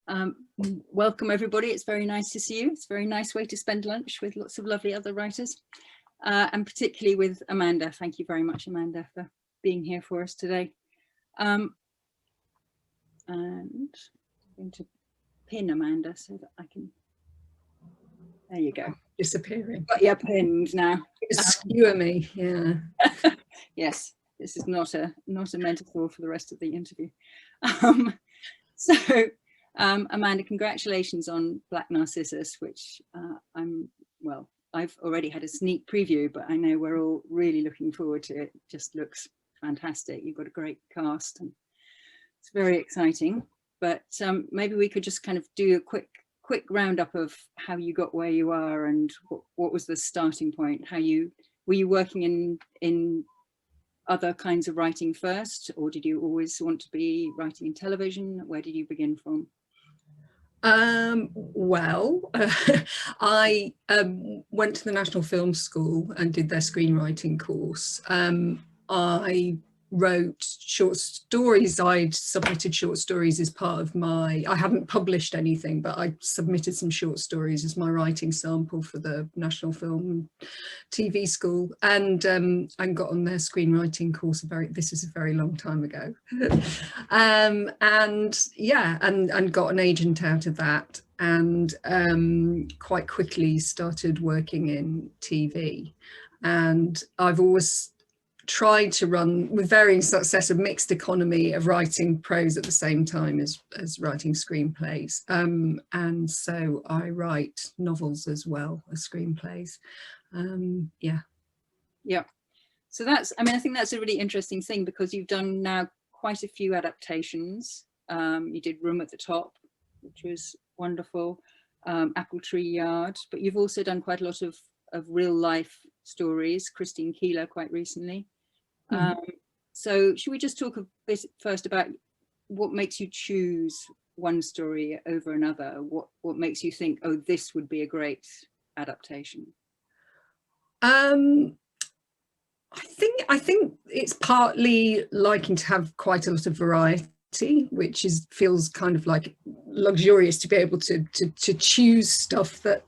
Welcome everybody, it's very nice to see you. It's a very nice way to spend lunch with lots of lovely other writers, and particularly with Amanda. Thank you very much, Amanda, for being here for us today. And I'm going to pin Amanda so that I can, there you go. Disappearing. Got you pinned now. Skewer me, yeah. Yes, this is not a metaphor for the rest of the interview. Amanda, congratulations on Black Narcissus, which I've already had a sneak preview, but I know we're all really looking forward to it. It just looks fantastic. You've got a great cast and it's very exciting. But maybe we could just kind of do a quick roundup of how you got where you are and what was the starting point. Were you working in other kinds of writing first, or did you always want to be writing in television? Where did you begin from? I went to the National Film School and did their screenwriting course. I wrote short stories. I'd submitted short stories as part of I hadn't published anything, but I submitted some short stories as my writing sample for the National Film and TV School, and got on their screenwriting course this is a very long time ago. and got an agent out of that, and quite quickly started working in TV. And I've always tried to run, with varying success, a mixed economy of writing prose at the same time as writing screenplays. And so I write novels as well as screenplays. Yeah. So I think that's a really interesting thing, because you've done now quite a few adaptations. You did Room at the Top, which was wonderful, Apple Tree Yard, but you've also done quite a lot of real life stories, Christine Keeler quite recently. So should we just talk a bit first about what makes you choose one story over another? What makes you think, oh, this would be a great adaptation? I think it's partly liking to have quite a lot of variety, which feels kind of like luxurious, to be able to choose stuff that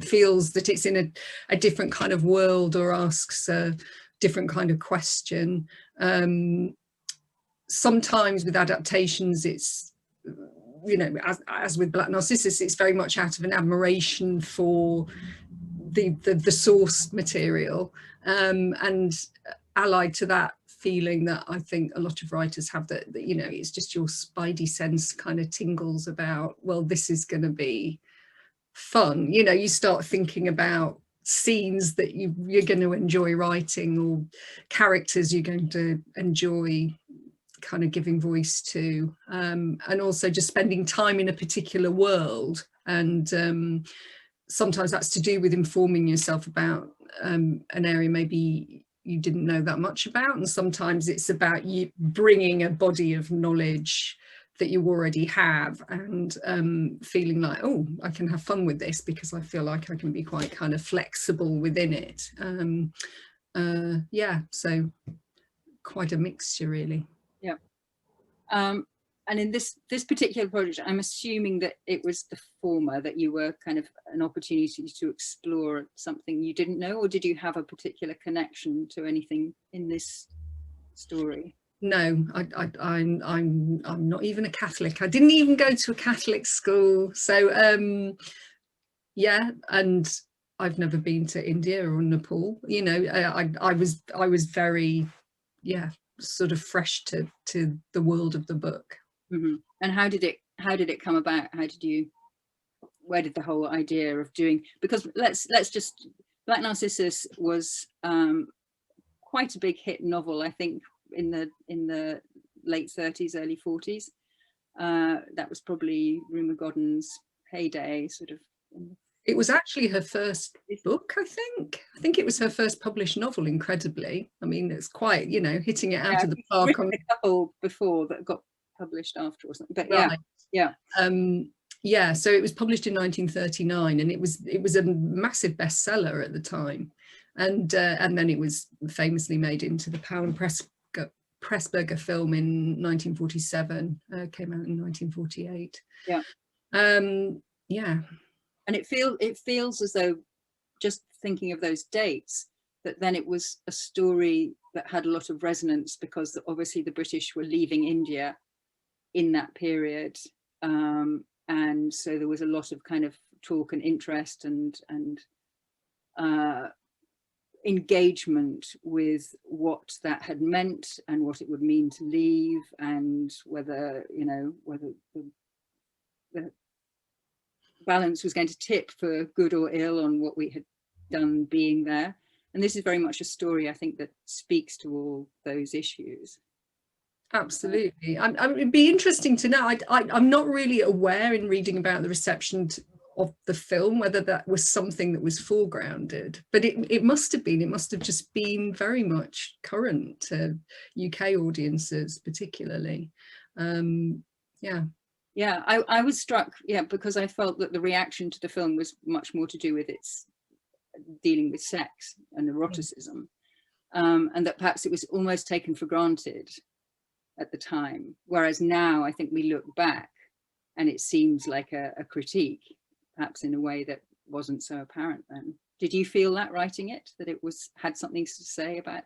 feels that it's in a different kind of world or asks a different kind of question. Sometimes with adaptations, it's, as with Black Narcissus, it's very much out of an admiration for the source material, and allied to that feeling that I think a lot of writers have, that it's just your spidey sense kind of tingles about, well, this is going to be fun. You start thinking about scenes that you're going to enjoy writing, or characters you're going to enjoy kind of giving voice to, and also just spending time in a particular world. And sometimes that's to do with informing yourself about an area maybe you didn't know that much about, and sometimes it's about you bringing a body of knowledge that you already have, and feeling like, oh, I can have fun with this because I feel like I can be quite kind of flexible within it. So quite a mixture, really. Yeah. And in this particular project, I'm assuming that it was the former, that you were kind of an opportunity to explore something you didn't know, or did you have a particular connection to anything in this story? No, I'm not even a Catholic. I didn't even go to a Catholic school. So and I've never been to India or Nepal. I was very, sort of fresh to the world of the book. Mm-hmm. And how did it come about? Where did the whole idea of doing, because let's just, Black Narcissus was quite a big hit novel, I think, in the late 30s, early 40s. That was probably Rumer Godden's heyday, sort of. It was actually her first book, I think. I think it was her first published novel, incredibly. I mean, it's quite, hitting it out of the park. A couple before that got published after or something, but right. Yeah. So it was published in 1939, and it was a massive bestseller at the time, and then it was famously made into the Powell and Pressburger film in 1947, came out in 1948. Yeah. Yeah. And it feels as though, just thinking of those dates, that then it was a story that had a lot of resonance, because obviously the British were leaving India in that period. And so there was a lot of kind of talk and interest and engagement with what that had meant and what it would mean to leave, and whether, you know, whether the balance was going to tip for good or ill on what we had done being there. And this is very much a story, I think, that speaks to all those issues. Absolutely. It'd be interesting to know. I'm not really aware, in reading about the reception of the film, whether that was something that was foregrounded, but it must have been. It must have just been very much current to UK audiences, particularly. Yeah. Yeah, I was struck, yeah, because I felt that the reaction to the film was much more to do with its dealing with sex and eroticism, and that perhaps it was almost taken for granted at the time, whereas now I think we look back and it seems like a critique, perhaps in a way that wasn't so apparent then. Did you feel that writing it, that it had something to say about?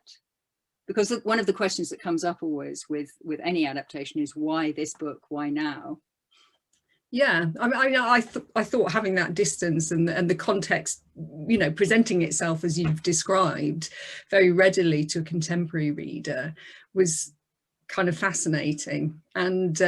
Because one of the questions that comes up always with any adaptation is, why this book, why now? Yeah, I thought having that distance and the context, you know, presenting itself as you've described very readily to a contemporary reader was kind of fascinating. And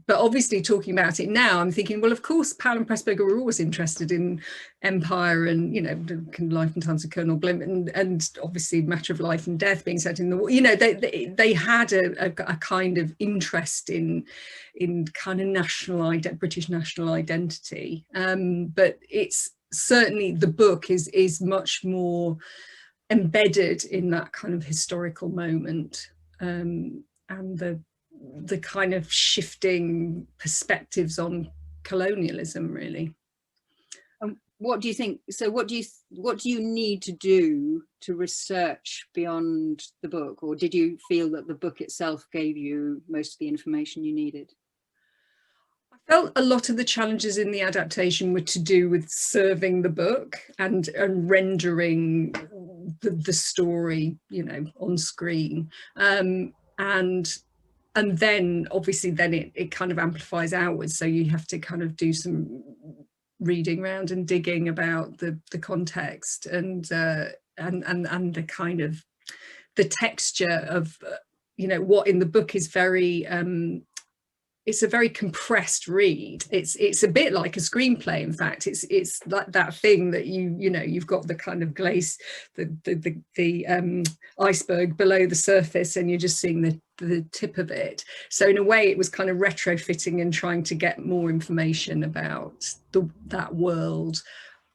but obviously, talking about it now, I'm thinking, well, of course, Powell and Pressburger were always interested in empire and, you know, Life and Times of Colonel Blimp, and obviously Matter of Life and Death being set in the war. You know, they had a kind of interest in kind of British national identity. But it's certainly, the book is much more embedded in that kind of historical moment, and the kind of shifting perspectives on colonialism, really. What do you think? So what do you need to do to research beyond the book, or did you feel that the book itself gave you most of the information you needed? I felt a lot of the challenges in the adaptation were to do with serving the book and rendering the story, you know, on screen, and then obviously then it kind of amplifies outwards, so you have to kind of do some reading around and digging about the context and the kind of the texture of, you know, what in the book is very it's a very compressed read. It's a bit like a screenplay. In fact, it's like that thing that you know, you've got the kind of glaze, the iceberg below the surface, and you're just seeing the tip of it. So in a way, it was kind of retrofitting and trying to get more information about that world,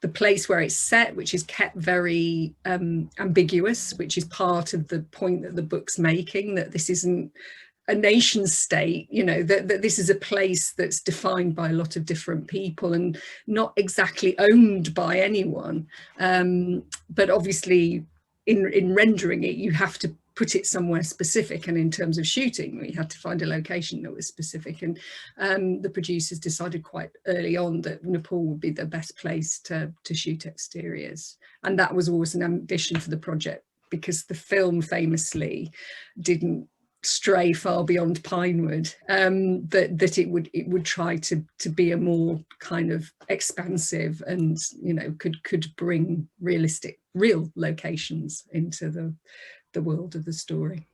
the place where it's set, which is kept very ambiguous, which is part of the point that the book's making, that this isn't a nation state, you know, that this is a place that's defined by a lot of different people and not exactly owned by anyone. But obviously in rendering it, you have to put it somewhere specific, and in terms of shooting, we had to find a location that was specific, and the producers decided quite early on that Nepal would be the best place to shoot exteriors, and that was always an ambition for the project, because the film famously didn't stray far beyond Pinewood, that it would try to be a more kind of expansive and, you know, could bring real locations into the world of the story.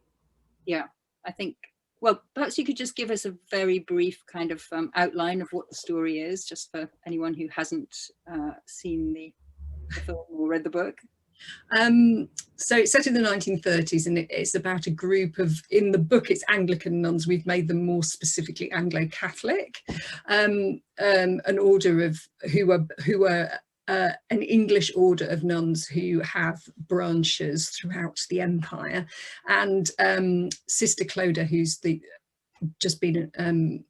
Yeah, I think, well, perhaps you could just give us a very brief kind of outline of what the story is, just for anyone who hasn't seen the film or read the book. So it's set in the 1930s, and it's about a group of, in the book it's Anglican nuns, we've made them more specifically Anglo-Catholic, an order of who are an English order of nuns who have branches throughout the empire, and Sister Clodagh, who's just been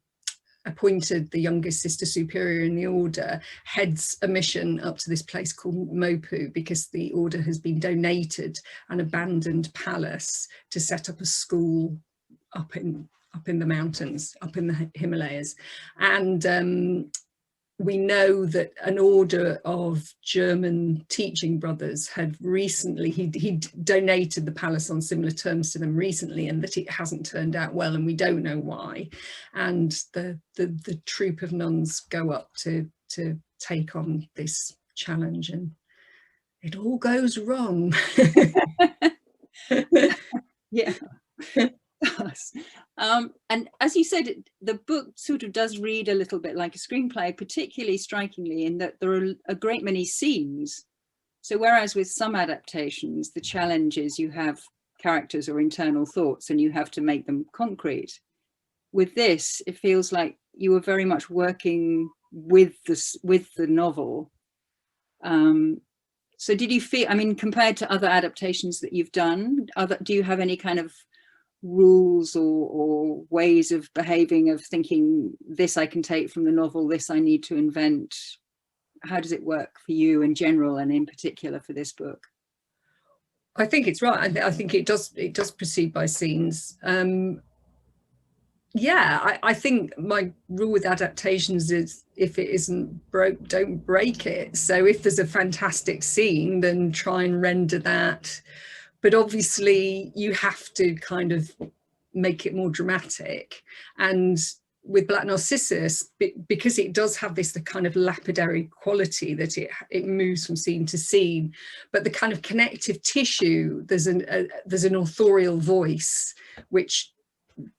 appointed the youngest sister superior in the order, heads a mission up to this place called Mopu, because the order has been donated an abandoned palace to set up a school up in the mountains, up in the Himalayas. And we know that an order of German teaching brothers had recently, he'd donated the palace on similar terms to them recently, and that it hasn't turned out well, and we don't know why. And the troop of nuns go up to take on this challenge, and it all goes wrong. Yeah. And as you said, the book sort of does read a little bit like a screenplay, particularly strikingly in that there are a great many scenes. So whereas with some adaptations, the challenge is you have characters or internal thoughts and you have to make them concrete. With this, it feels like you were very much working with the novel. So did you feel, I mean, compared to other adaptations that you've done, do you have any kind of rules or ways of behaving, of thinking, this I can take from the novel, this I need to invent? How does it work for you in general, and in particular for this book? I think it's right. I think it does proceed by scenes. Yeah, I think my rule with adaptations is, if it isn't broke, don't break it. So if there's a fantastic scene, then try and render that. But obviously you have to kind of make it more dramatic. And with Black Narcissus, because it does have this kind of lapidary quality, that it moves from scene to scene, but the kind of connective tissue, there's an authorial voice which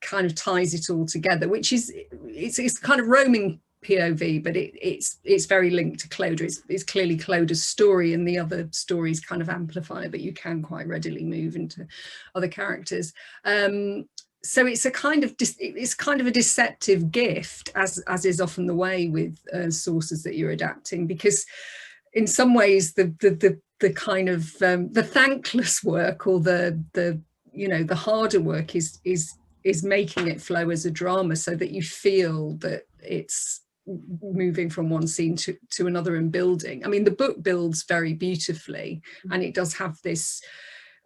kind of ties it all together, which is, it's kind of roaming POV, but it's very linked to Clodagh. It's clearly Clodagh's story, and the other stories kind of amplify it, but you can quite readily move into other characters. So it's a kind of a deceptive gift, as is often the way with sources that you're adapting, because in some ways the kind of the thankless work, or the harder work is making it flow as a drama, so that you feel that it's moving from one scene to another and building. I mean, the book builds very beautifully, and it does have this,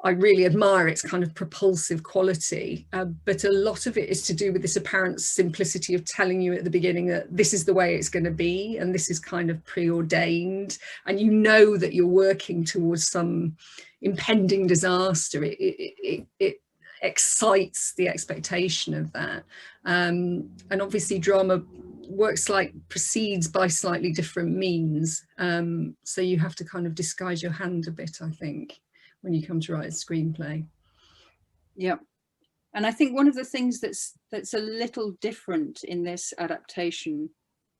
I really admire its kind of propulsive quality, but a lot of it is to do with this apparent simplicity of telling you at the beginning that this is the way it's going to be, and this is kind of preordained, and you know that you're working towards some impending disaster. It excites the expectation of that, and obviously drama proceeds by slightly different means, so you have to kind of disguise your hand a bit, I think, when you come to write a screenplay. Yeah, and I think one of the things that's a little different in this adaptation,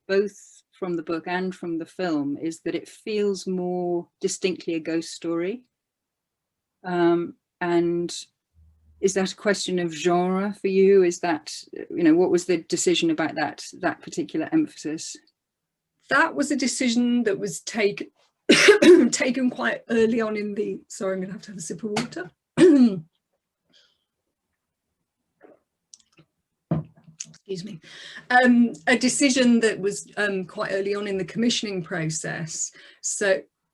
both from the book and from the film, is that it feels more distinctly a ghost story. And is that a question of genre for you? Is that, what was the decision about that particular emphasis? That was a decision that was taken quite early on in the, sorry, I'm gonna have to have a sip of water. Excuse me. A decision that was quite early on in the commissioning process.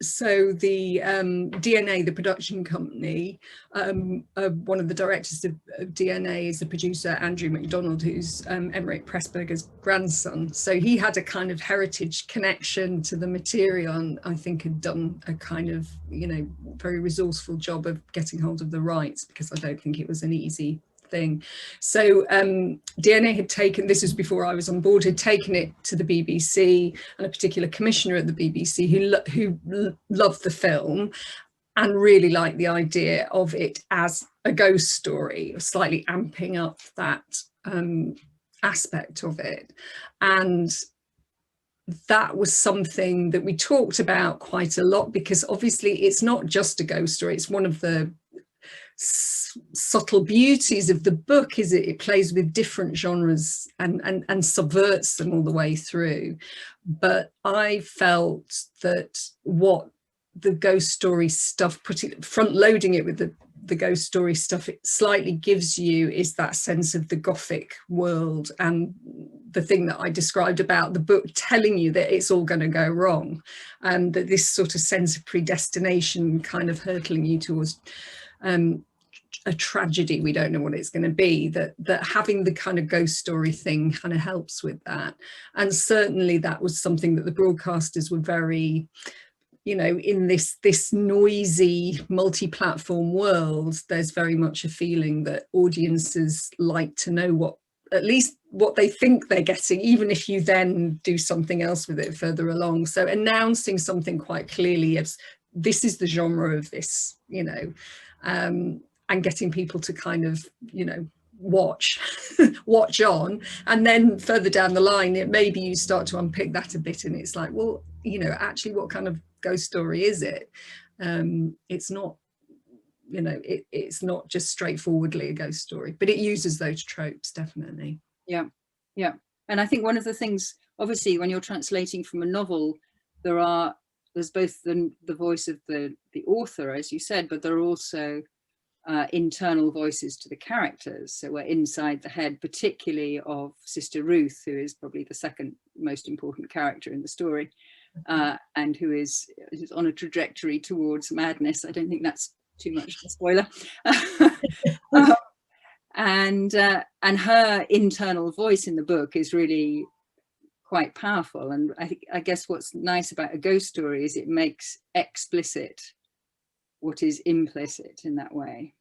So the DNA, the production company, one of the directors of DNA is the producer, Andrew MacDonald, who's Emmerich Pressburger's grandson. So he had a kind of heritage connection to the material, and I think had done a kind of, very resourceful job of getting hold of the rights, because I don't think it was an easy thing. So DNA had taken, this was before I was on board, had taken it to the BBC, and a particular commissioner at the BBC who loved the film and really liked the idea of it as a ghost story, slightly amping up that aspect of it. And that was something that we talked about quite a lot, because obviously it's not just a ghost story, it's one of the subtle beauties of the book is it plays with different genres and subverts them all the way through. But I felt that what the ghost story stuff, front loading it with the ghost story stuff, it slightly gives you is that sense of the Gothic world and the thing that I described about the book telling you that it's all going to go wrong, and that this sort of sense of predestination kind of hurtling you towards a tragedy we don't know what it's going to be, that having the kind of ghost story thing kind of helps with that. And certainly that was something that the broadcasters were very, you know, in this noisy multi-platform world, there's very much a feeling that audiences like to know at least what they think they're getting, even if you then do something else with it further along. So announcing something quite clearly as this is the genre of this, you know, and getting people to kind of, you know, watch on, and then further down the line, maybe you start to unpick that a bit, and it's like, well, you know, actually, what kind of ghost story is it? It's not, you know, it's not just straightforwardly a ghost story, but it uses those tropes, definitely. Yeah, yeah. And I think one of the things, obviously, when you're translating from a novel, there's both the voice of the author, as you said, but there are also internal voices to the characters. So we're inside the head, particularly of Sister Ruth, who is probably the second most important character in the story, and who is on a trajectory towards madness. I don't think that's too much of a spoiler. And her internal voice in the book is really quite powerful. And I guess what's nice about a ghost story is it makes explicit what is implicit in that way.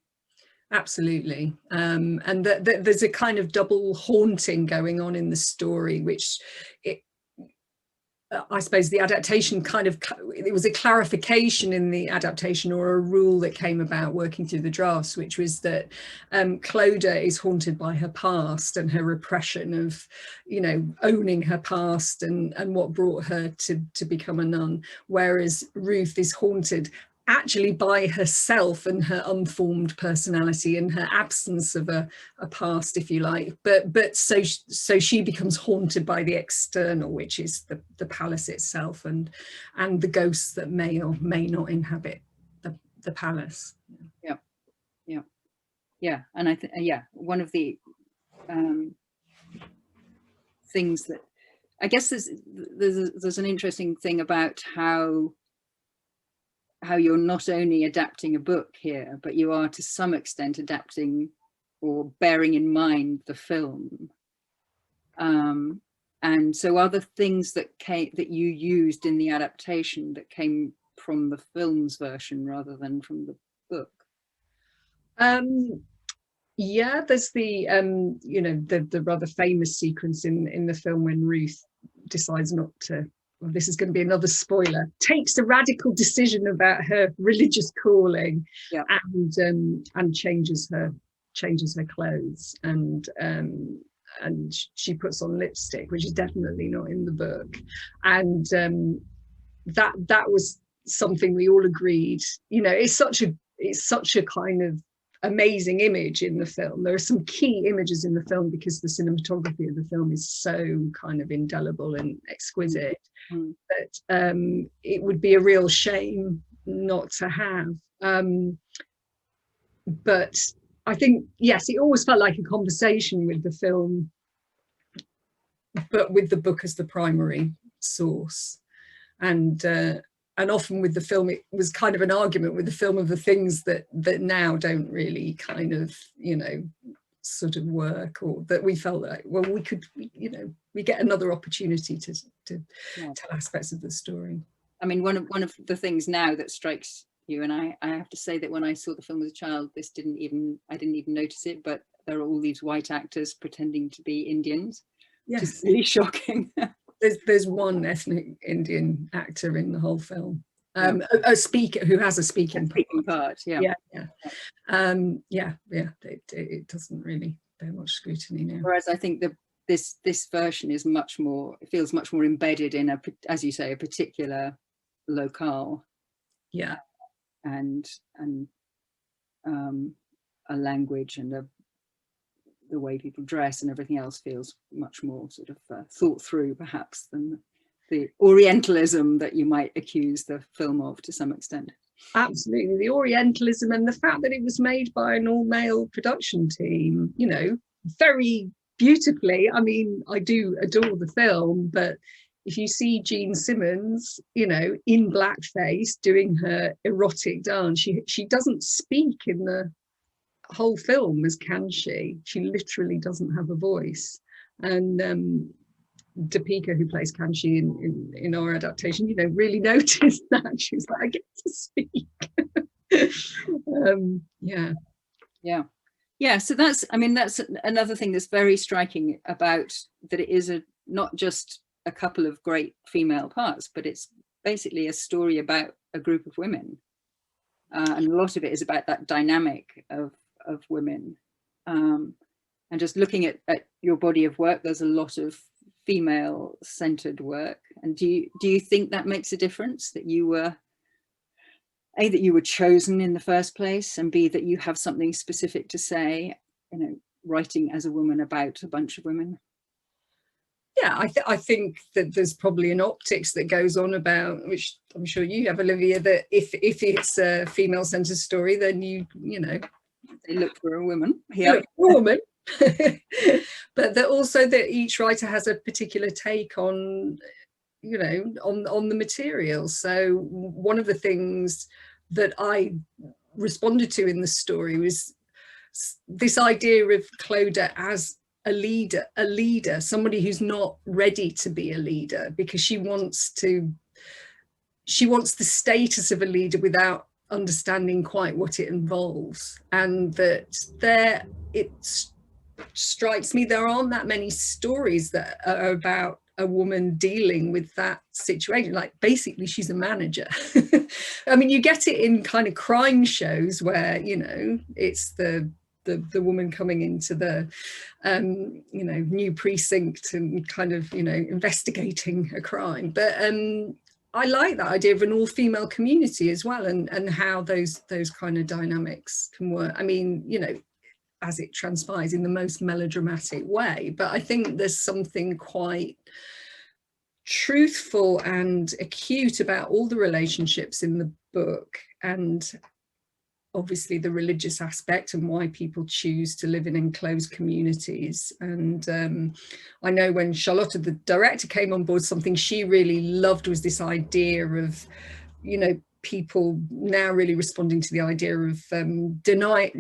Absolutely. And there's a kind of double haunting going on in the story, which I suppose the adaptation it was a clarification in the adaptation, or a rule that came about working through the drafts, which was that Clodagh is haunted by her past and her repression of, you know, owning her past and what brought her to become a nun, whereas Ruth is haunted actually by herself and her unformed personality and her absence of a past, if you like, but so she becomes haunted by the external, which is the palace itself and the ghosts that may or may not inhabit the palace. Yeah. And I think, one of the things that I guess there's an interesting thing about how you're not only adapting a book here, but you are to some extent adapting or bearing in mind the film. And so other things that you used in the adaptation that came from the film's version rather than from the book. Yeah, there's the you know, the rather famous sequence in the film when Ruth decides not to, well, this is going to be another spoiler, takes a radical decision about her religious calling, yeah. and changes her clothes, and she puts on lipstick, which is definitely not in the book, and that was something we all agreed, you know, it's such a kind of amazing image in the film. There are some key images in the film because the cinematography of the film is so kind of indelible and exquisite, that it would be a real shame not to have. But I think, yes, it always felt like a conversation with the film, but with the book as the primary source. And often with the film, it was kind of an argument with the film of the things that now don't really kind of, you know, sort of work, or that we felt like, well, we could, you know, we get another opportunity to tell aspects of the story. I mean, one of the things now that strikes you, and I have to say that when I saw the film as a child, I didn't even notice it, but there are all these white actors pretending to be Indians. Yes, which is really shocking. There's one ethnic Indian actor in the whole film, a speaker who has a speaking part. It doesn't really bear much scrutiny now. Whereas I think this version is much more, it feels much more embedded in as you say, a particular locale. Yeah, and a language and the way people dress and everything else feels much more sort of thought through, perhaps, than the Orientalism that you might accuse the film of to some extent. Absolutely, the Orientalism and the fact that it was made by an all-male production team, you know, very beautifully. I mean, I do adore the film, but if you see Jean Simmons, you know, in blackface doing her erotic dance, she doesn't speak in the whole film, as can she? She literally doesn't have a voice. And Deepika, who plays Kanshi in our adaptation, you know, really noticed that. She was like, I get to speak. Yeah, so that's, I mean, that's another thing that's very striking about that. It is not just a couple of great female parts, but it's basically a story about a group of women, and a lot of it is about that dynamic of women. And just looking at your body of work, there's a lot of female-centered work. And do you think that makes a difference, that you were A, that you were chosen in the first place, and B, that you have something specific to say, you know, writing as a woman about a bunch of women? Yeah, I think that there's probably an optics that goes on about, which I'm sure you have, Olivia, that if it's a female-centered story, then you know, they look for a woman. Yeah, look for a woman. But that also that each writer has a particular take on, you know, on the material. So one of the things that I responded to in the story was this idea of Clodagh as a leader, somebody who's not ready to be a leader, because she wants the status of a leader without understanding quite what it involves. And that it strikes me there aren't that many stories that are about a woman dealing with that situation. Like, basically she's a manager. I mean, you get it in kind of crime shows where, you know, it's the woman coming into the you know, new precinct and kind of, you know, investigating a crime. But I like that idea of an all-female community as well, and how those kind of dynamics can work. I mean, you know, as it transpires in the most melodramatic way, but I think there's something quite truthful and acute about all the relationships in the book, and obviously the religious aspect and why people choose to live in enclosed communities. And I know when Charlotta, the director, came on board, something she really loved was this idea of, you know, people now really responding to the idea of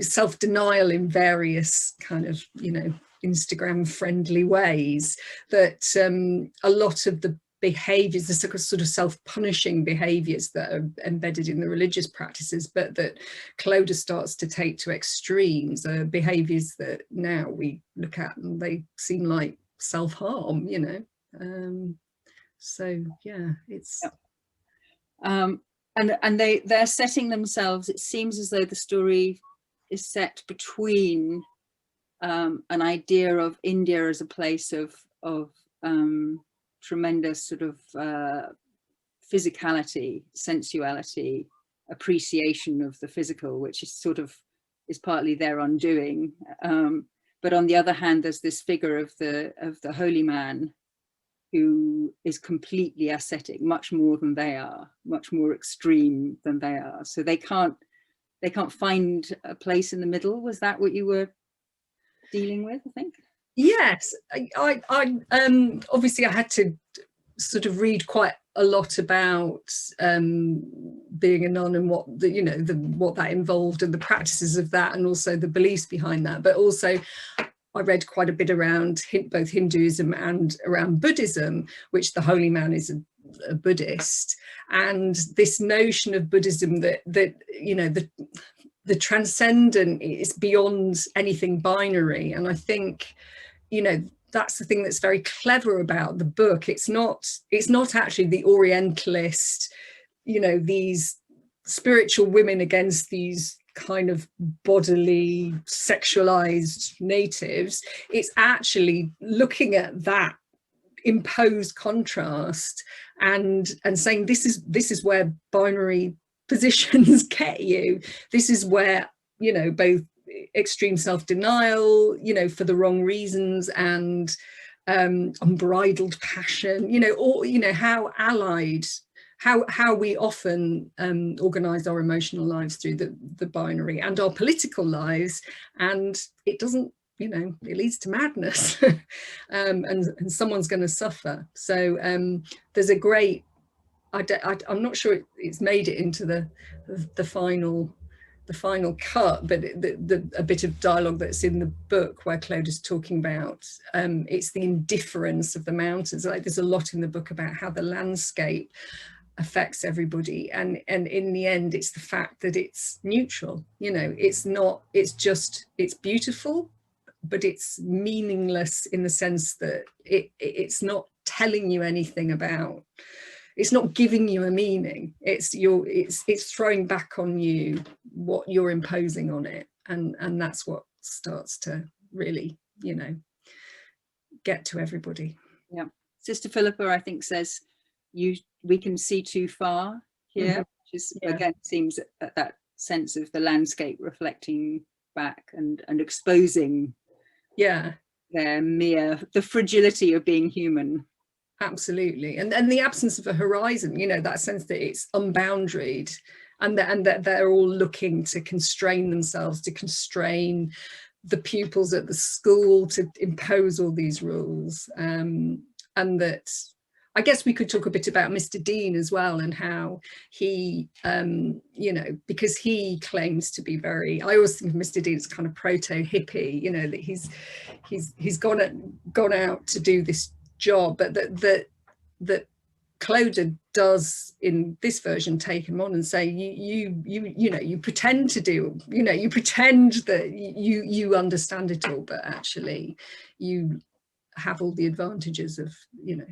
self-denial in various kind of, you know, Instagram friendly ways, that a lot of the behaviors, the sort of self-punishing behaviors that are embedded in the religious practices, but that Clodagh starts to take to extremes, are behaviors that now we look at and they seem like self-harm, you know. So yeah, it's and they're setting themselves, it seems as though the story is set between an idea of India as a place of tremendous sort of physicality, sensuality, appreciation of the physical, which is sort of is partly their undoing. But on the other hand, there's this figure of the holy man, who is completely ascetic, much more than they are, much more extreme than they are. So they can't find a place in the middle. Was that what you were dealing with, I think? Yes, I obviously I had to sort of read quite a lot about being a nun and what what that involved and the practices of that, and also the beliefs behind that. But also I read quite a bit around both Hinduism and around Buddhism, which the holy man is a Buddhist, and this notion of Buddhism that you know, the transcendent is beyond anything binary. And I think, you know, that's the thing that's very clever about the book. It's not actually the Orientalist, you know, these spiritual women against these kind of bodily sexualized natives. It's actually looking at that imposed contrast and saying this is where binary positions get you. This is where, you know, both extreme self-denial, you know, for the wrong reasons, and unbridled passion, you know, or, you know, how allied, how we often organize our emotional lives through the binary and our political lives, and it doesn't you know, it leads to madness. And someone's going to suffer. So there's a great, I'm not sure it's made it into the final cut, but a bit of dialogue that's in the book where Claude is talking about it's the indifference of the mountains. Like, there's a lot in the book about how the landscape affects everybody, and in the end it's the fact that it's neutral. You know, it's not, it's just, it's beautiful, but it's meaningless in the sense that it's not telling you anything about, it's not giving you a meaning. It's throwing back on you what you're imposing on it, and that's what starts to really, you know, get to everybody. Yeah, Sister Philippa, I think, says we can see too far here, Mm-hmm. which is, yeah, again, seems at that sense of the landscape reflecting back and exposing, yeah, the fragility of being human. Absolutely. And the absence of a horizon, you know, that sense that it's unboundaried, and that they're all looking to constrain themselves, to constrain the pupils at the school, to impose all these rules. And that, I guess we could talk a bit about Mr. Dean as well, and how he, you know, because he claims to be very, I always think of Mr. Dean as kind of proto-hippie, you know, that he's gone out to do this job, but that Claude does in this version take him on and say, you know, you pretend to do, you know, you pretend that you understand it all, but actually you have all the advantages of, you know,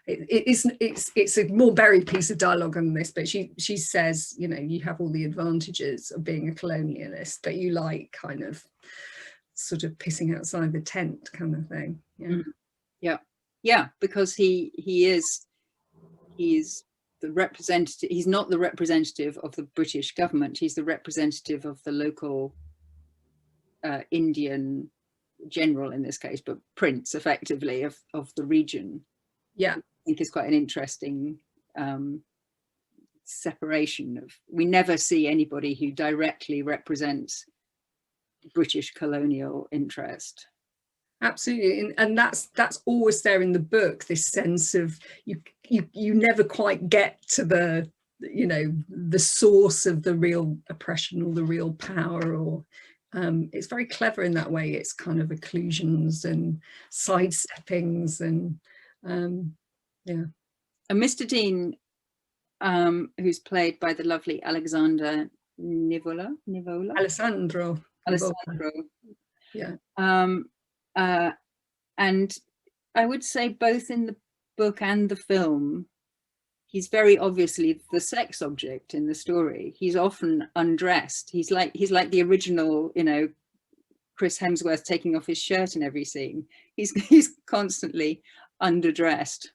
it's a more buried piece of dialogue than this, but she says, you know, you have all the advantages of being a colonialist, but you like kind of sort of pissing outside the tent kind of thing. Yeah. Mm. Yeah. Yeah, because he is the representative. He's not the representative of the British government. He's the representative of the local Indian general in this case, but prince effectively of the region. Yeah, I think is quite an interesting separation of, we never see anybody who directly represents British colonial interest. Absolutely, and that's always there in the book, this sense of you never quite get to the, you know, the source of the real oppression or the real power, or it's very clever in that way. It's kind of occlusions and sidesteppings, and yeah. And Mr. Dean, who's played by the lovely Alexander Alessandro. Yeah. And I would say both in the book and the film, he's very obviously the sex object in the story. He's often undressed. He's like the original, you know, Chris Hemsworth taking off his shirt in every scene. He's constantly underdressed,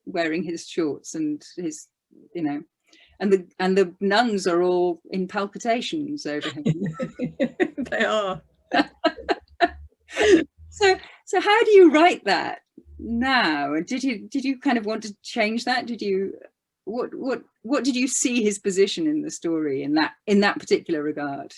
wearing his shorts and his, you know, and the nuns are all in palpitations over him. They are. So how do you write that now? Did you kind of want to change that? Did you, what did you see his position in the story in that particular regard?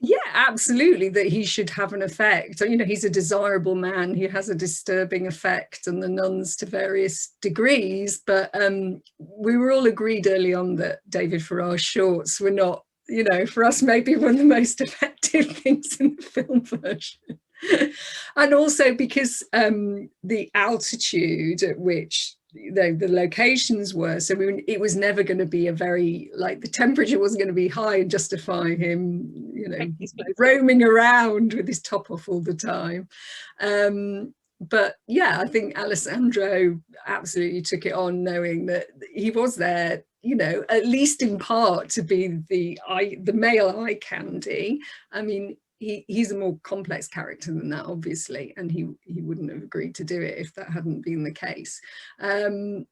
Yeah, absolutely, that he should have an effect. You know, he's a desirable man, he has a disturbing effect on the nuns to various degrees, but we were all agreed early on that David Farrar's shorts were not, you know, for us maybe one of the most effective things in the film version. And also because the altitude at which the locations were, so it was never going to be a very, like, the temperature wasn't going to be high and justify him, you know, roaming around with his top off all the time. But yeah, I think Alessandro absolutely took it on, knowing that he was there, you know, at least in part to be the male eye candy. I mean, he's a more complex character than that, obviously, and he wouldn't have agreed to do it if that hadn't been the case. There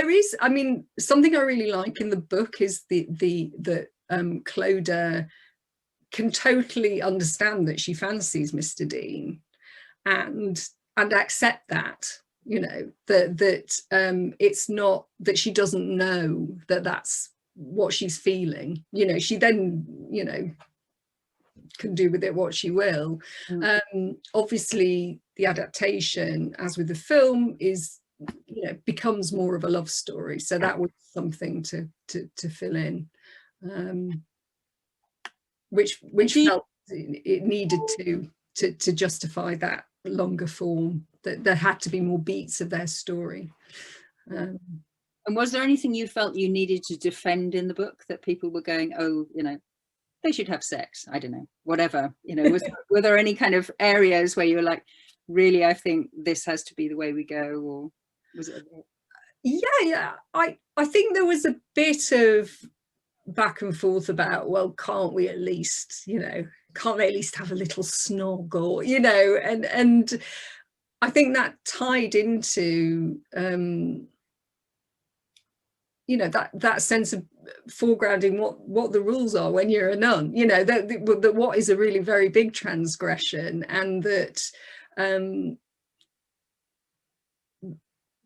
is, I mean, something I really like in the book is that Clodagh can totally understand that she fancies Mr. Dean, and accept that, you know, that it's not that she doesn't know that that's what she's feeling. You know, she then, you know, can do with it what she will. Obviously the adaptation, as with the film, is, you know, becomes more of a love story, so that was something to fill in, which felt it needed to justify that longer form, that there had to be more beats of their story. And was there anything you felt you needed to defend in the book, that people were going, oh, you know, they should have sex, I don't know, whatever, you know, were there any kind of areas where you were like, really, I think this has to be the way we go, or was it? Yeah, I think there was a bit of back and forth about, well, can't we at least, you know, can't they at least have a little snog, or, you know, and I think that tied into you know, that sense of foregrounding what the rules are when you're a nun, you know, that what is a really very big transgression, and that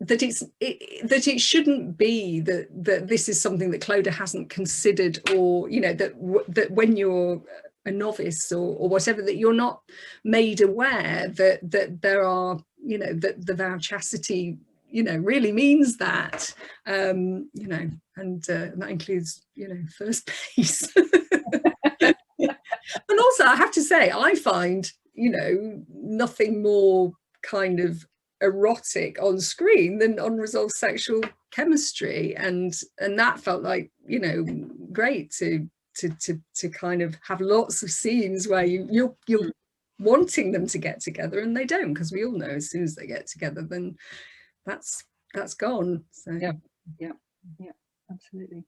that it shouldn't be that this is something that Clodagh hasn't considered, or, you know, that when you're a novice or whatever, that you're not made aware that there are, you know, that the vow chastity, you know, really means that, you know, and that includes, you know, first base. And also, I have to say, I find, you know, nothing more kind of erotic on screen than unresolved sexual chemistry, and that felt like, you know, great to kind of have lots of scenes where you're wanting them to get together, and they don't, because we all know as soon as they get together, then that's gone. So yeah, absolutely.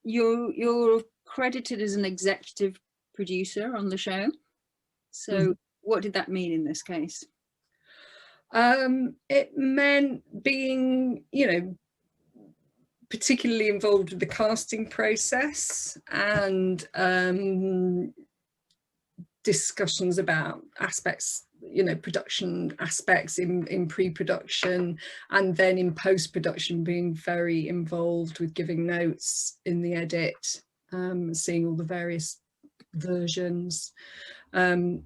You're credited as an executive producer on the show, so what did that mean in this case? It meant being, you know, particularly involved with the casting process, and discussions about aspects, you know, production aspects in pre-production, and then in post-production being very involved with giving notes in the edit, seeing all the various versions,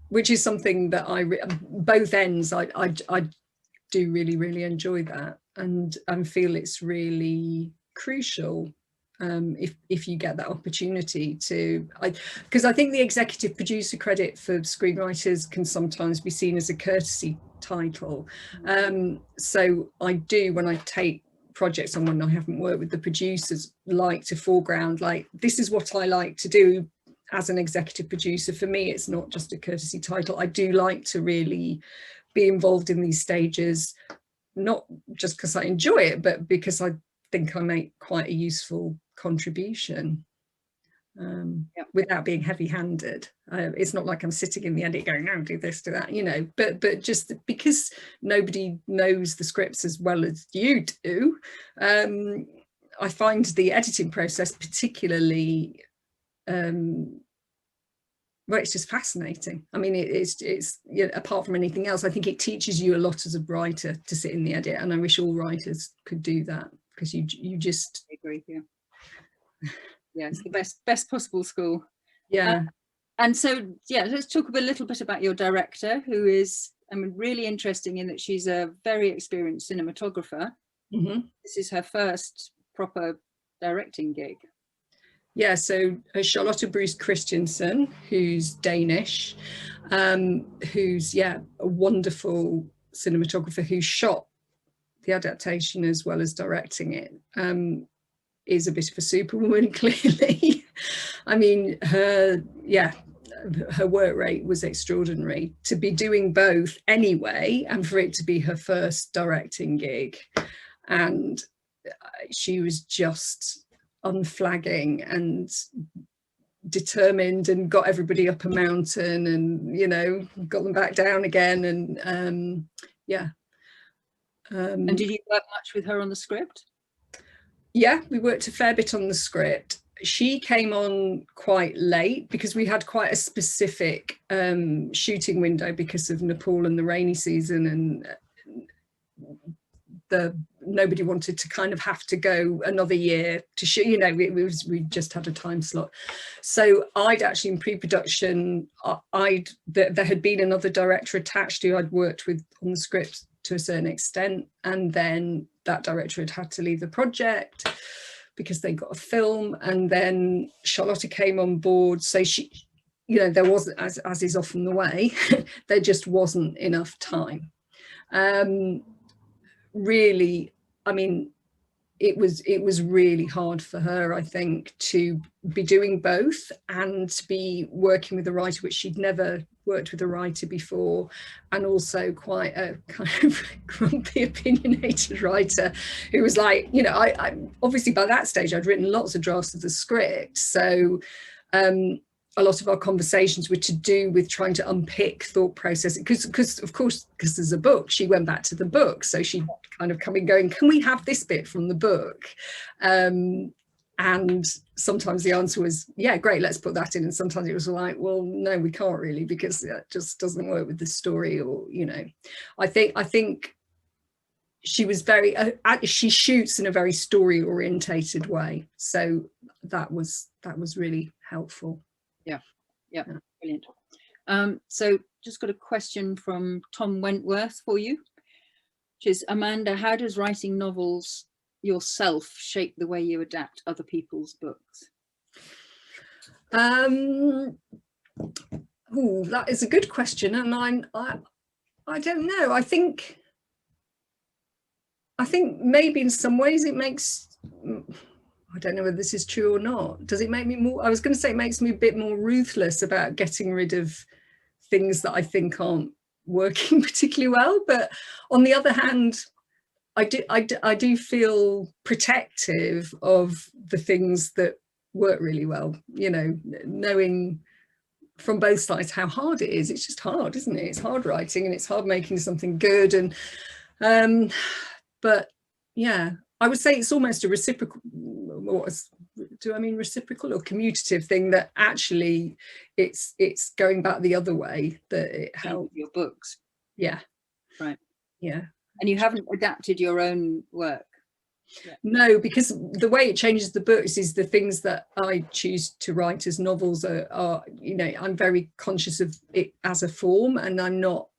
which is something that both ends I do really enjoy that, and feel it's really crucial if you get that opportunity to, because I think the executive producer credit for screenwriters can sometimes be seen as a courtesy title, so I do, when I take projects on when I haven't worked with the producers, like to foreground, like, this is what I like to do as an executive producer. For me, it's not just a courtesy title. I do like to really be involved in these stages, not just because I enjoy it, but because I think I make quite a useful contribution, without being heavy-handed. It's not like I'm sitting in the edit going, no, do this, do that, you know, but just because nobody knows the scripts as well as you do, I find the editing process particularly well, it's just fascinating. I mean, it's you know, apart from anything else, I think it teaches you a lot as a writer to sit in the edit, and I wish all writers could do that, because you just I agree. Yeah, it's the best possible school. Yeah. And so, yeah, let's talk a little bit about your director, who is, I mean, really interesting in that she's a very experienced cinematographer. This is her first proper directing gig. Yeah, so Charlotte Bruce Christensen, who's Danish, who's, yeah, a wonderful cinematographer who shot the adaptation as well as directing it, is a bit of a superwoman, clearly. I mean, her work rate was extraordinary to be doing both anyway, and for it to be her first directing gig. And she was just unflagging and determined, and got everybody up a mountain, and, you know, got them back down again. And yeah. And did you work much with her on the script? Yeah, we worked a fair bit on the script. She came on quite late because we had quite a specific shooting window because of Nepal and the rainy season, and the nobody wanted to kind of have to go another year to shoot, you know, we just had a time slot. So I'd actually, in pre-production, there had been another director attached who I'd worked with on the script to a certain extent, and then that director had to leave the project because they got a film, and then Charlotta came on board. So she, you know, there wasn't, as is often the way, there just wasn't enough time. Really, I mean, it was really hard for her, I think, to be doing both and to be working with a writer, which she'd never worked with a writer before, and also quite a kind of grumpy, opinionated writer who was like, you know, I obviously by that stage I'd written lots of drafts of the script, so a lot of our conversations were to do with trying to unpick thought process, because of course, because there's a book, she went back to the book, so she'd kind of come in going, can we have this bit from the book? And sometimes the answer was, yeah, great, let's put that in. And sometimes it was like, well, no, we can't really, because that just doesn't work with the story. Or, you know, I think she was very, she shoots in a very story orientated way. So that was really helpful. Yeah, brilliant. So just got a question from Tom Wentworth for you, which is, Amanda, how does writing novels yourself shape the way you adapt other people's books? Oh, that is a good question, and I don't know. I think maybe in some ways it makes, I don't know whether this is true or not. Does it make me more, I was going to say it makes me a bit more ruthless about getting rid of things that I think aren't working particularly well. But on the other hand, I do feel protective of the things that work really well, you know, knowing from both sides how hard it is. It's just hard, isn't it? It's hard writing and it's hard making something good. And but yeah, I would say it's almost a reciprocal, do I mean reciprocal or commutative thing, that actually it's going back the other way, that it helps your books. Yeah. Right. Yeah. And you haven't adapted your own work? Yeah. No, because the way it changes the books is the things that I choose to write as novels are, you know, I'm very conscious of it as a form, and I'm not,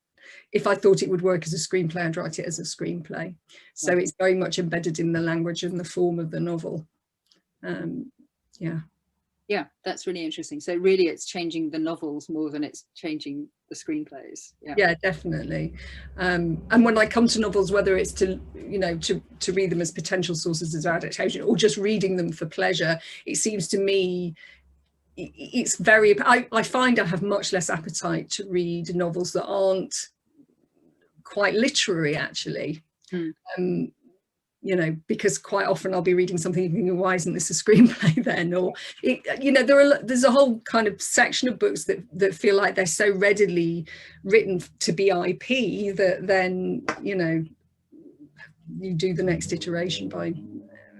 if I thought it would work as a screenplay, I'd write it as a screenplay. So it's very much embedded in the language and the form of the novel. Yeah, that's really interesting. So really it's changing the novels more than it's changing the screenplays. Yeah, definitely. And when I come to novels, whether it's to, you know, to read them as potential sources of adaptation or just reading them for pleasure, it seems to me it's very, I find I have much less appetite to read novels that aren't quite literary, actually. You know, because quite often I'll be reading something and thinking, why isn't this a screenplay then? Or, you know, there's a whole kind of section of books that feel like they're so readily written to be IP that then, you know, you do the next iteration by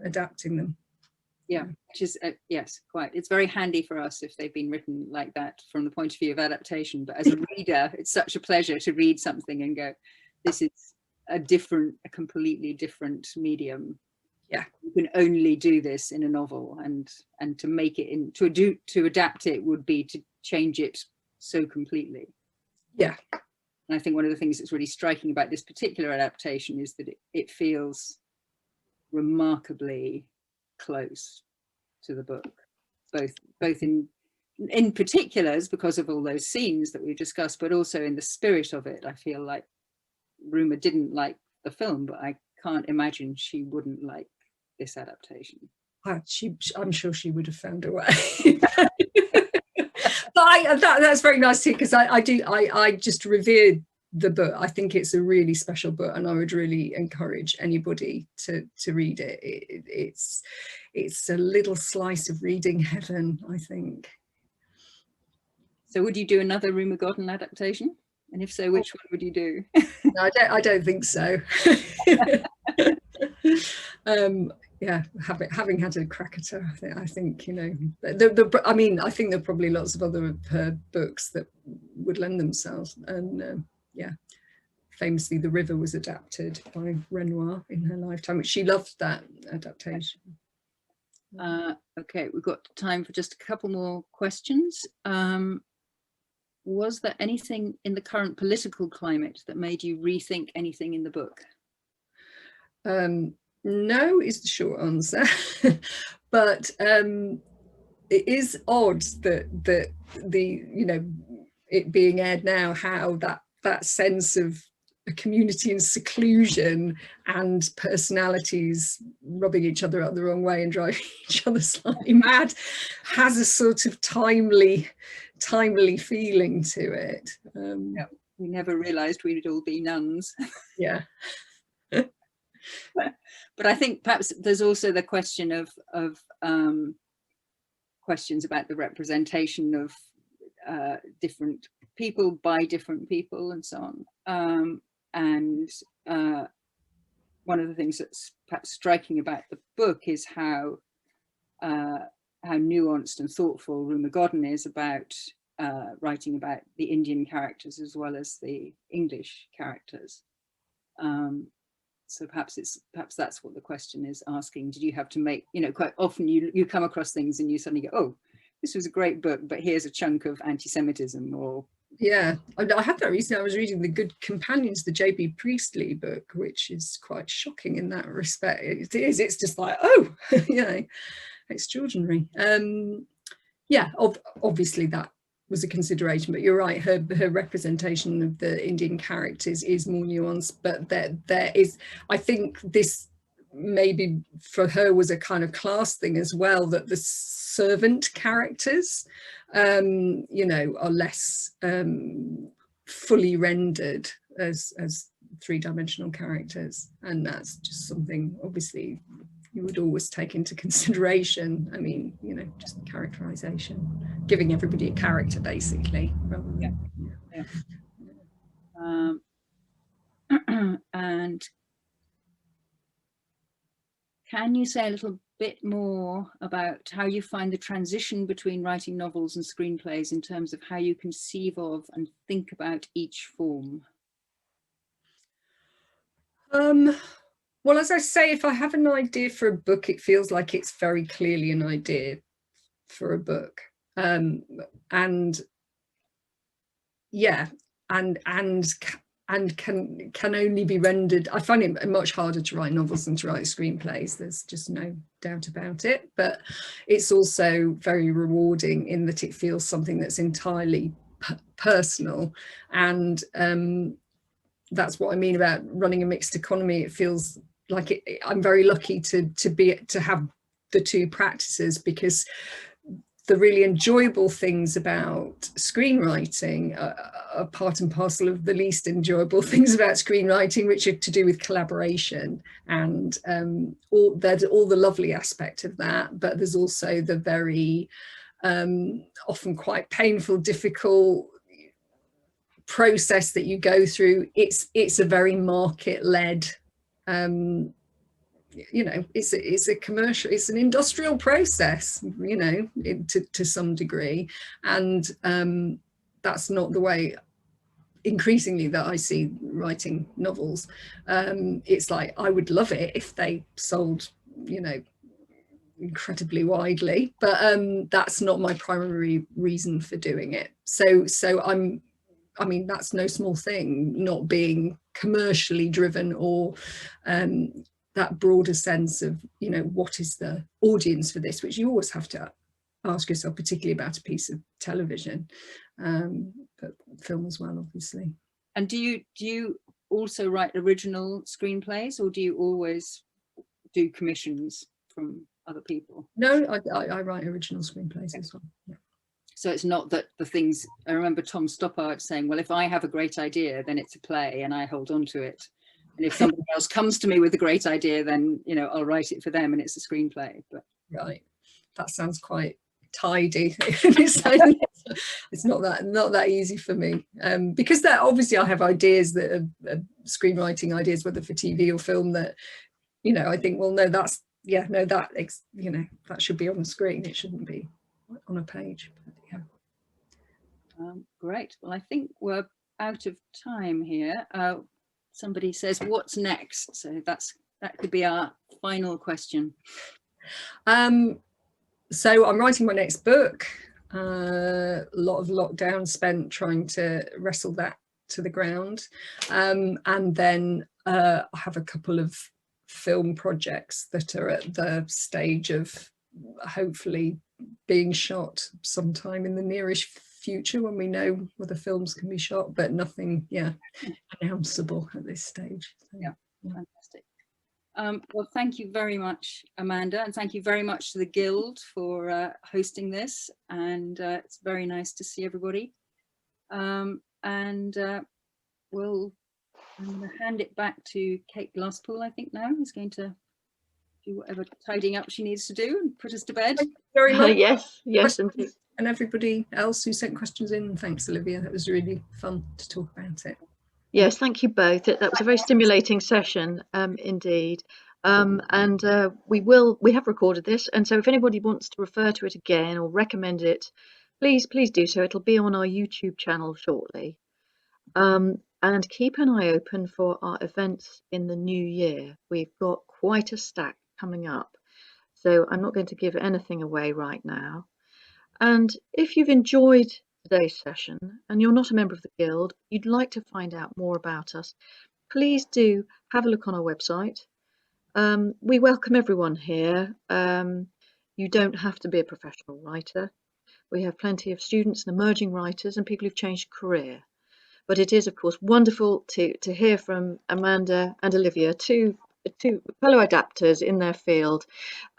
adapting them. Yeah, which is, yes, quite. It's very handy for us if they've been written like that from the point of view of adaptation. But as a reader, it's such a pleasure to read something and go, this is a completely different medium. Yeah, you can only do this in a novel, and to make it to adapt it would be to change it so completely. Yeah, and I think one of the things that's really striking about this particular adaptation is that it feels remarkably close to the book, both in particulars because of all those scenes that we discussed, but also in the spirit of it. I feel like Rumer didn't like the film, but I can't imagine she wouldn't like this adaptation. I'm sure she would have found a way. But that's very nice too, because I just revere the book. I think it's a really special book, and I would really encourage anybody to read it. It's a little slice of reading heaven, I think. So would you do another Rumer Godden adaptation? And if so, which one would you do? No, I don't think so. Yeah, having had a crack at her, I think, you know, I mean, I think there are probably lots of other of her books that would lend themselves, and yeah, famously The River was adapted by Renoir in her lifetime, which she loved that adaptation. Okay, we've got time for just a couple more questions. Was there anything in the current political climate that made you rethink anything in the book? No is the short answer, but it is odd that the, you know, it being aired now, how that sense of a community in seclusion and personalities rubbing each other up the wrong way and driving each other slightly mad has a sort of timely feeling to it. Yeah, we never realized we'd all be nuns. Yeah. But I think perhaps there's also the question of questions about the representation of different people by different people and so on. And one of the things that's perhaps striking about the book is how nuanced and thoughtful Rumer Godden is about writing about the Indian characters as well as the English characters. So perhaps that's what the question is asking. Did you have to make, you know, quite often you come across things and you suddenly go, oh, this was a great book, but here's a chunk of anti-Semitism, or... Yeah, I had that recently. I was reading The Good Companions, the J.B. Priestley book, which is quite shocking in that respect. It is, it's just like, oh, you know, extraordinary. Yeah, obviously that was a consideration, but you're right, her representation of the Indian characters is more nuanced, but there is, I think this maybe for her was a kind of class thing as well, that the servant characters you know, are less fully rendered as three-dimensional characters, and that's just something obviously you would always take into consideration. I mean, you know, just characterization, giving everybody a character basically, rather than, and can you say a little bit more about how you find the transition between writing novels and screenplays in terms of how you conceive of and think about each form? Well, as I say, if I have an idea for a book, it feels like it's very clearly an idea for a book. And yeah, and can only be rendered. I find it much harder to write novels than to write screenplays. There's just no doubt about it. But it's also very rewarding in that it feels something that's entirely personal. And that's what I mean about running a mixed economy. It feels like I'm very lucky to have the two practices, because the really enjoyable things about screenwriting are part and parcel of the least enjoyable things about screenwriting, which are to do with collaboration, and there's all the lovely aspect of that, but there's also the very often quite painful, difficult process that you go through. It's a very market-led, you know, it's a commercial, it's an industrial process, you know, to some degree, and that's not the way increasingly that I see writing novels. It's like, I would love it if they sold, you know, incredibly widely, but that's not my primary reason for doing it. So I mean, that's no small thing, not being commercially driven, or that broader sense of, you know, what is the audience for this, which you always have to ask yourself, particularly about a piece of television, but film as well, obviously. And do you also write original screenplays, or do you always do commissions from other people? No, I write original screenplays as well. Yeah. So it's not that the things, I remember Tom Stoppard saying, well, if I have a great idea, then it's a play and I hold on to it. And if somebody else comes to me with a great idea, then, you know, I'll write it for them and it's a screenplay. But right, that sounds quite tidy. It's not that easy for me, because that obviously I have ideas that are screenwriting ideas, whether for TV or film, that, you know, I think, well, no, that's, yeah, no, that, you know, that should be on the screen. It shouldn't be on a page. But, yeah. Great. Well, I think we're out of time here. somebody says, what's next? So that could be our final question. So I'm writing my next book. A lot of lockdown spent trying to wrestle that to the ground. And then I have a couple of film projects that are at the stage of hopefully being shot sometime in the nearish future when we know whether films can be shot, but nothing announceable at this stage. So, yeah, fantastic. Well, thank you very much, Amanda, and thank you very much to the Guild for hosting this, and it's very nice to see everybody. I'm going to hand it back to Kate Glasspool, I think now, who's going to do whatever tidying up she needs to do and put us to bed. Thank you very much. Yes, indeed. And everybody else who sent questions in, thanks, Olivia. That was really fun to talk about it. Yes, thank you both. That was a very stimulating session, indeed. And we have recorded this, and so if anybody wants to refer to it again or recommend it, please do so. It'll be on our YouTube channel shortly. And keep an eye open for our events in the new year. We've got quite a stack coming up, so I'm not going to give anything away right now. And if you've enjoyed today's session and you're not a member of the Guild, you'd like to find out more about us, please do have a look on our website. We welcome everyone here. You don't have to be a professional writer. We have plenty of students and emerging writers and people who've changed career. But it is, of course, wonderful to hear from Amanda and Olivia, two fellow adapters in their field,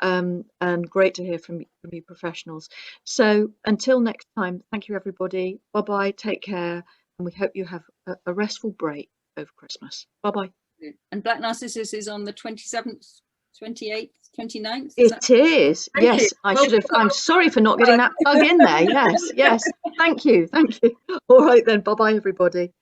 and great to hear from you professionals. So until next time, thank you, everybody. Bye-bye, take care, and we hope you have a restful break over Christmas. Bye-bye. And Black Narcissus is on the 27th, 28th, 29th? It is. Yes, I should have. I'm sorry for not getting that plug in there. Yes. Thank you. All right then. Bye-bye, everybody.